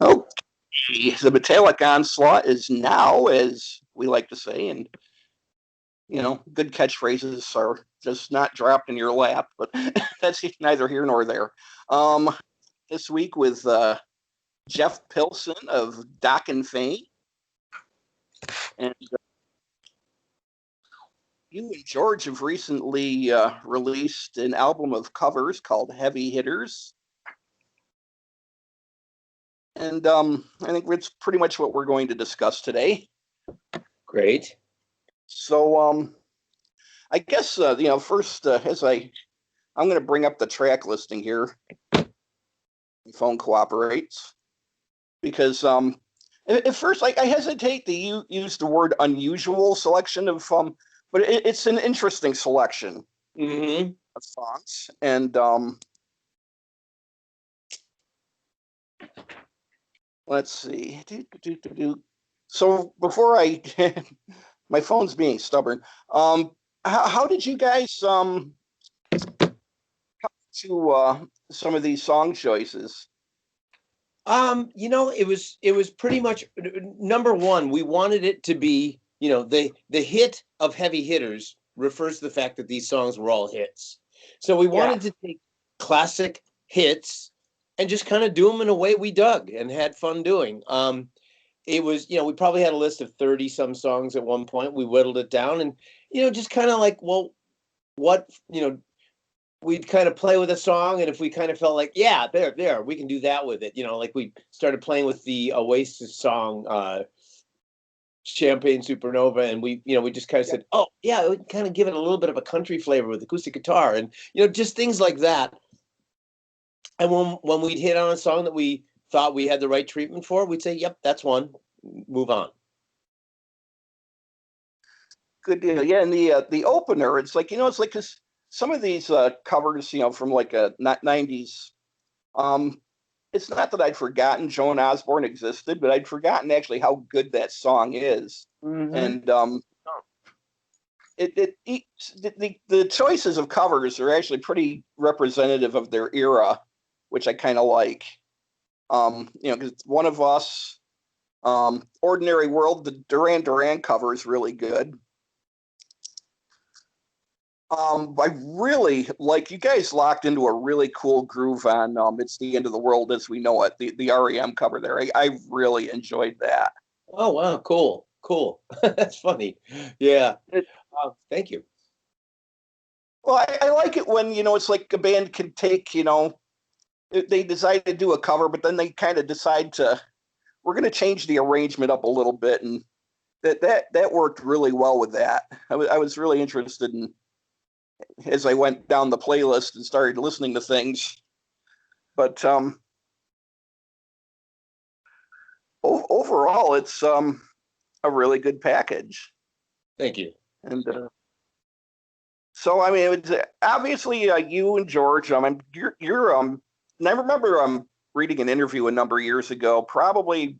Okay, the metallic onslaught is now, as we like to say, and good catchphrases are just not dropped in your lap, but that's neither here nor there. Um, this week with Jeff Pilson of Dokken fame, and you and George have recently released an album of covers called Heavy Hitters. And I think that's pretty much what we're going to discuss today. Great. So I guess first I'm going to bring up the track listing here. My phone cooperates because at first I hesitate to use the word unusual selection of but it's an interesting selection of songs, and let's see. So before my phone's being stubborn. How did you guys come to some of these song choices? It was pretty much number one. We wanted it to be, the hit of Heavy Hitters refers to the fact that these songs were all hits. So we wanted to take classic hits and just kind of do them in a way we dug and had fun doing. It was, we probably had a list of 30 some songs at one point. We whittled it down and, just kind of like, well, what, we'd kind of play with a song, and if we kind of felt like, yeah, there, we can do that with it. Like we started playing with the Oasis song, Champagne Supernova, and we just kind of said, oh yeah, we can kind of give it a little bit of a country flavor with acoustic guitar, and just things like that. And when we'd hit on a song that we thought we had the right treatment for, we'd say, yep, that's one, move on. Good deal. Yeah, and the opener, it's like, it's like because some of these covers, from like a 90s, it's not that I'd forgotten Joan Osborne existed, but I'd forgotten actually how good that song is. And the choices of covers are actually pretty representative of their era, which I kind of like. Because One of Us, Ordinary World, the Duran Duran cover is really good. I really like, you guys locked into a really cool groove on It's the End of the World as We Know It, the REM cover there. I really enjoyed that. Oh, wow. Cool. That's funny. Yeah. Thank you. Well, I like it when, it's like a band can take, they decide to do a cover, but then they kind of decide we're going to change the arrangement up a little bit. And that worked really well with that. I was really interested in, as I went down the playlist and started listening to things. But overall, it's a really good package. Thank you. And so, I mean, it was obviously you and George. You're and I remember reading an interview a number of years ago, probably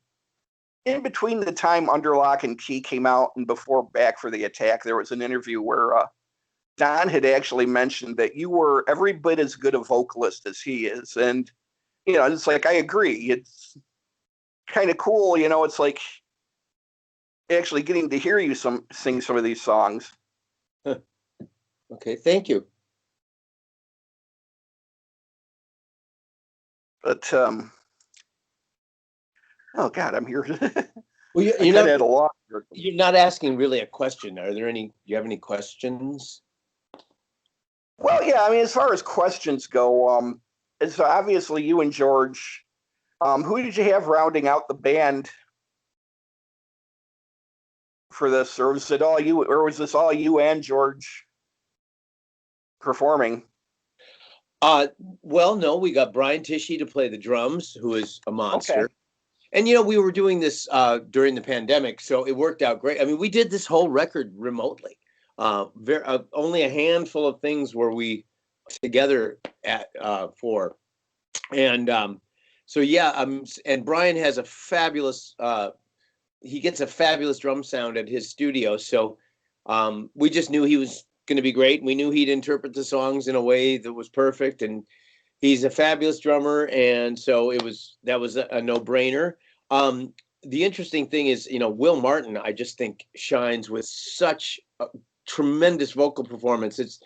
in between the time Under Lock and Key came out and before Back for the Attack. There was an interview where Don had actually mentioned that you were every bit as good a vocalist as he is. And, it's like, I agree. It's kind of cool. It's like actually getting to hear you sing some of these songs. Okay. Thank you. But, oh God, I'm here. Well, you're not asking really a question. Do you have any questions? Well, yeah, I mean, as far as questions go, it's obviously you and George. Who did you have rounding out the band for this, or was it all you, or was this all you and George performing? Well, no, we got Brian Tichy to play the drums, who is a monster. Okay. And, we were doing this during the pandemic, so it worked out great. I mean, we did this whole record remotely. Only a handful of things were we together for. And so, yeah, and Brian has a fabulous, he gets a fabulous drum sound at his studio. So we just knew he was going to be great. We knew he'd interpret the songs in a way that was perfect. And He's a fabulous drummer, and so that was a no-brainer. The interesting thing is, Will Martin, I just think shines with such a tremendous vocal performance.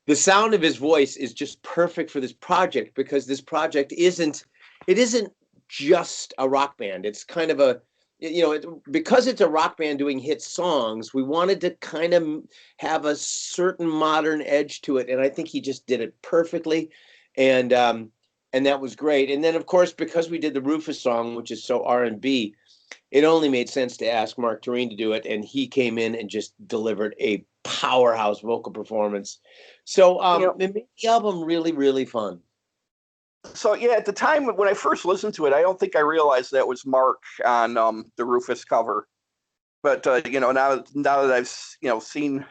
The sound of his voice is just perfect for this project, because this project isn't just a rock band. It's kind of because it's a rock band doing hit songs, we wanted to kind of have a certain modern edge to it, and I think he just did it perfectly, and that was great. And then, of course, because we did the Rufus song, which is so R&B, it only made sense to ask Mark Tureen to do it, and he came in and just delivered a powerhouse vocal performance. So it made the album really, really fun. So yeah, at the time when I first listened to it, I don't think I realized that was Mark on the Rufus cover. But now that I've seen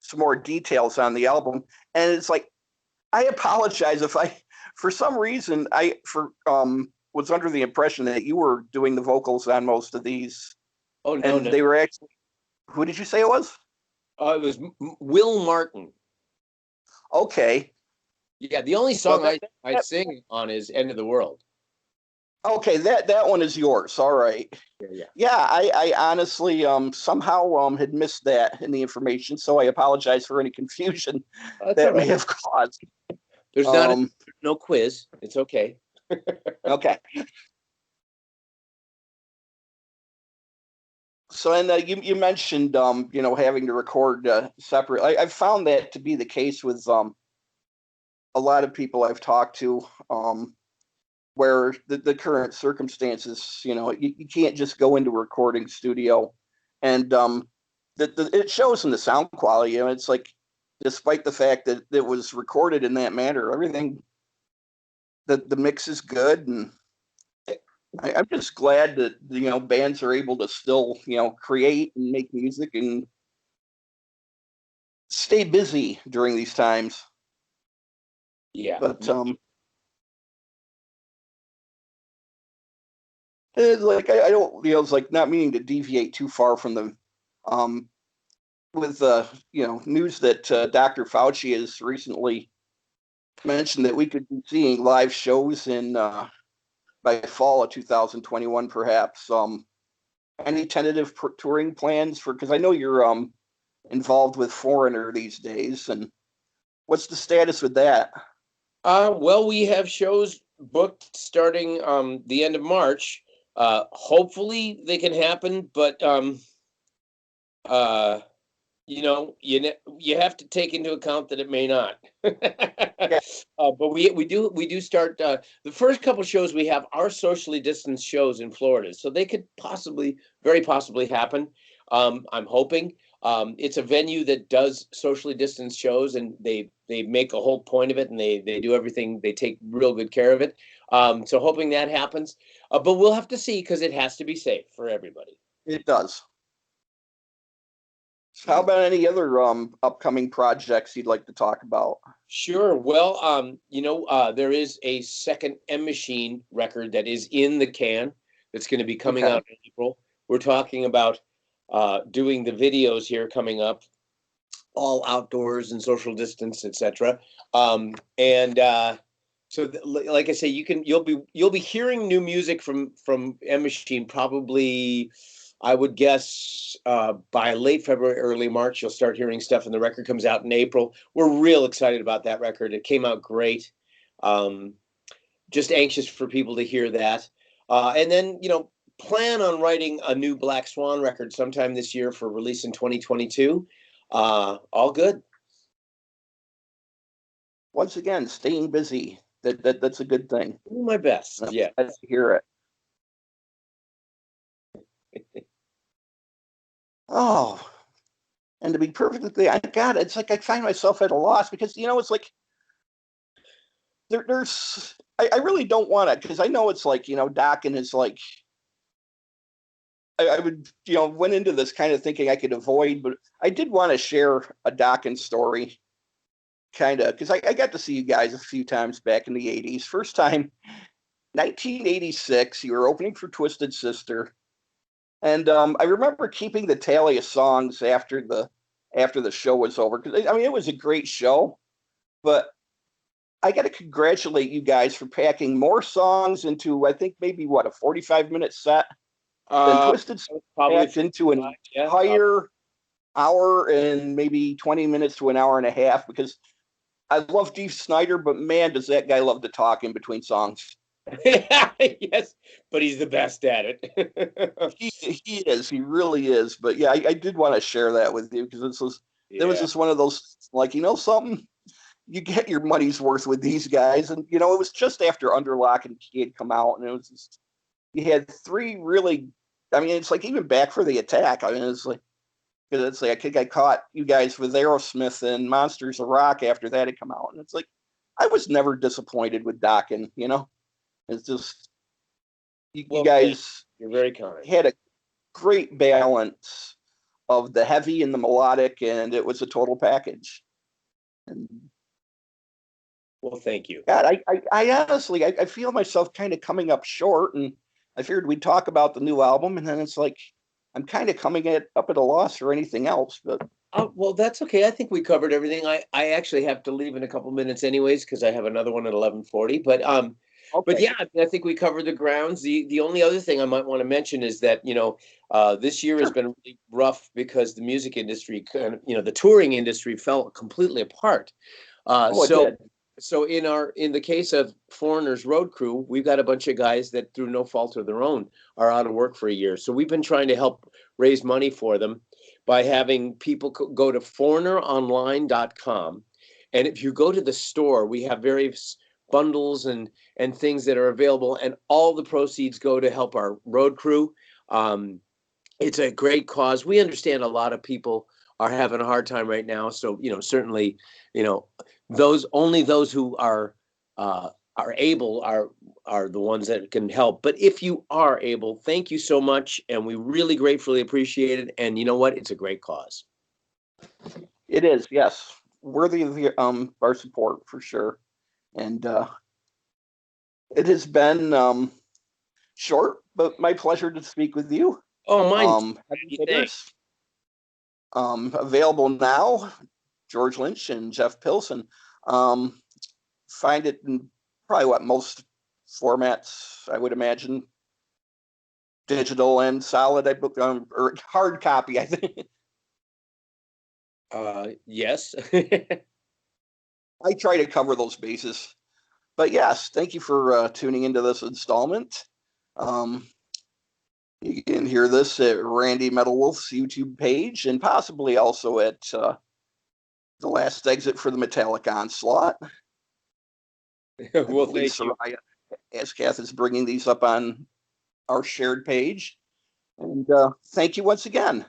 some more details on the album, and it's like, I apologize if I, for some reason, was under the impression that you were doing the vocals on most of these. Oh no, and they were actually. Who did you say it was? It was Will Martin. Okay. Yeah, the only song I sing on is "End of the World." Okay, that one is yours. All right. Yeah. I honestly somehow had missed that in the information, so I apologize for any confusion that may have caused. There's no quiz. It's okay. Okay. So, and you mentioned having to record separate. I've found that to be the case with a lot of people I've talked to, where the current circumstances, you can't just go into a recording studio, and it shows in the sound quality. It's like, despite the fact that it was recorded in that manner, everything, the mix is good, and I'm just glad that bands are able to still create and make music and stay busy during these times. Yeah, but like I don't, it's like, not meaning to deviate too far from the with news that Dr. Fauci has recently mentioned that we could be seeing live shows in by fall of 2021, perhaps. Any tentative touring plans for? Because I know you're involved with Foreigner these days, and what's the status with that? Well, we have shows booked starting the end of March. Hopefully they can happen, but you have to take into account that it may not. Yeah. But we do start the first couple shows we have are socially distanced shows in Florida, so they could very possibly happen. I'm hoping. It's a venue that does socially distanced shows, and they make a whole point of it, and they do everything. They take real good care of it. So hoping that happens, but we'll have to see, because it has to be safe for everybody. It does. So how about any other upcoming projects you'd like to talk about? Sure. Well, there is a second M Machine record that is in the can that's going to be coming out in April. We're talking about doing the videos here coming up, all outdoors and social distance, etc. So like I say, you'll be hearing new music from M Machine probably, I would guess, by late February, early March. You'll start hearing stuff, and the record comes out in April. We're real excited about that record. It came out great. Just anxious for people to hear that. And then, plan on writing a new Black Swan record sometime this year for release in 2022. All good. Once again, staying busy. That's a good thing. Do my best. Yeah. Let's hear it. Oh, and to be perfectly clear, it's like I find myself at a loss, because it's like there's I really don't want to, because I know it's like Dokken is like, I would went into this kind of thinking I could avoid, but I did want to share a Dokken story, kind of, because I got to see you guys a few times back in the 80s. First time, 1986, you were opening for Twisted Sister. And I remember keeping the tally of songs after the show was over, because it was a great show. But I got to congratulate you guys for packing more songs into, I think, maybe what, a 45-minute set than Twisted Sister Probably packed into an yeah. entire hour and maybe 20 minutes to an hour and a half, because I love Dee Snider, but man, does that guy love to talk in between songs. Yes, but he's the best at it. He is. He really is. But yeah, I did want to share that with you because there was just one of those, like, you know, something, you get your money's worth with these guys. And, you know, it was just after Underlock and Key had come out, and it was just, you had three really, I mean, it's like even Back for the Attack. I mean, it's like, because it's like, I think I caught you guys with Aerosmith and Monsters of Rock after that had come out. And it's like, I was never disappointed with Dokken, you know? It's just, you guys, you're very kind. Had a great balance of the heavy and the melodic, and it was a total package. And well, thank you. God, I honestly, I feel myself kind of coming up short, and I figured we'd talk about the new album, and then it's like, I'm kind of coming up at a loss for anything else, but. Well, that's okay. I think we covered everything. I actually have to leave in a couple minutes anyways, because I have another one at 11:40, but okay. But yeah, I think we covered the grounds. The only other thing I might want to mention is that, you know, this year has been really rough because the music industry, kind of, you know, the touring industry fell completely apart. So in the case of Foreigner's Road Crew, we've got a bunch of guys that through no fault of their own are out of work for a year. So we've been trying to help raise money for them by having people go to foreigneronline.com. And if you go to the store, we have various bundles and things that are available, and all the proceeds go to help our road crew. It's a great cause. We understand a lot of people are having a hard time right now. So, you know, certainly, you know, those who are able are the ones that can help. But if you are able, thank you so much, and we really gratefully appreciate it. And you know what? It's a great cause. It is, yes, worthy of our support for sure. And it has been short, but my pleasure to speak with you. Oh, mine. Available now, George Lynch and Jeff Pilson. Find it in probably most formats, I would imagine. Digital and solid, or hard copy, I think. Yes. I try to cover those bases. But yes, thank you for tuning into this installment. You can hear this at Randy MetalWulf's YouTube page, and possibly also at The Last Exit for the Metallic Onslaught. Well, thank you. Kath is bringing these up on our shared page. And thank you once again.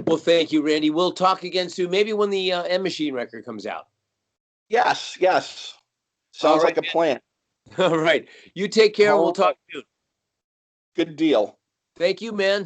Well, thank you, Randy. We'll talk again soon, maybe when the M Machine record comes out. Yes. Sounds like a plan. All right. You take care. We'll talk soon. Good deal. Thank you, man.